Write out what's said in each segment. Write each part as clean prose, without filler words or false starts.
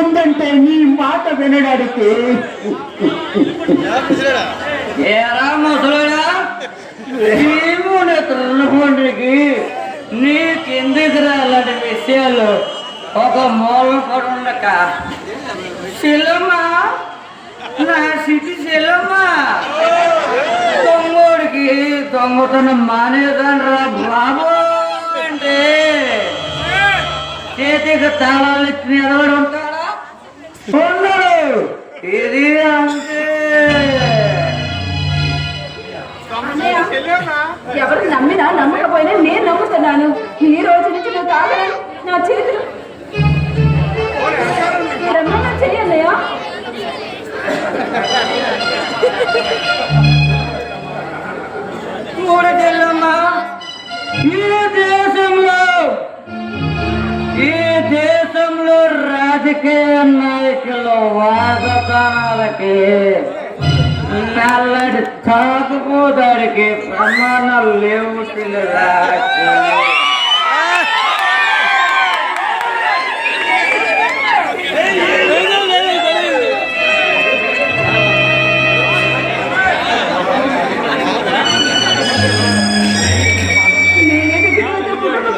ఉందంటే నీ మాట వినడానికి. ఏరా ముసలుడా, తృణపండుకి నీకెందుకు అలాంటి విషయాలు ఒక మూల పడి ఉండక శిలమ్మా, నా సిటీ శిలమ్మా, తొంగోడికి దొంగతనం మానేదండ్రా బాబు అంటే చేతికి తాళాలు ఇచ్చిన ఎదవడు ఉంటాడా? ఉండడు. ఇది అంతే. ఎవరు నమ్మినా నమ్మకపోయినా నేను నమ్ముతున్నాను. ఈ రోజు నుంచి నువ్వు తాగలను. నా చేతులు బ్రహ్మణ చెయ్యన్నయ్యా. చూడమ్మా, ఈ దేశంలో రాజకీయ నాయకులు వాదతానాలకి నల్లడి తాగుపోదానికి ప్రమాణాలు లేవు.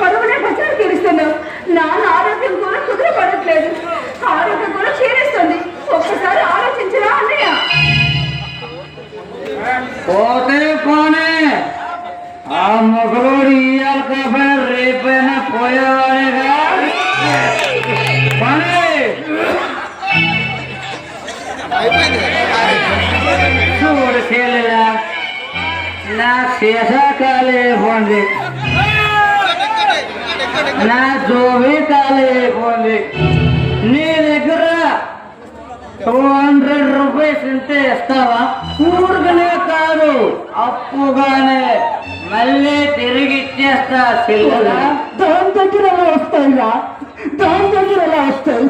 పరువునే బచారు తీరుస్తున్నావు. నాన్న ఆరోగ్యం కూడా కుదిరపడట్లేదు. ఆరోగ్యం కూడా క్షీణిస్తుంది. ఒక్కసారి ఆలోచించరా అన్నయ్య. పోతే పోనే, ఆ మొగలోడు ఇయ్యాల కాబట్టి రేపైనా పోయేవాడేగా. పని చూడు చెల్లెలా, నా శేషాకాలు అయిపోయింది, నా జోబీ కాలు అయిపోయింది. నీ దగ్గర 200 రూపీస్ ఉంటే ఇస్తావా? ఊరుకునే కాదు, అప్పుగానే మళ్ళీ తిరిగి ఇచ్చేస్తా. దాని దగ్గర ఎలా వస్తాయిరా? దాని దగ్గర ఎలా వస్తాయి?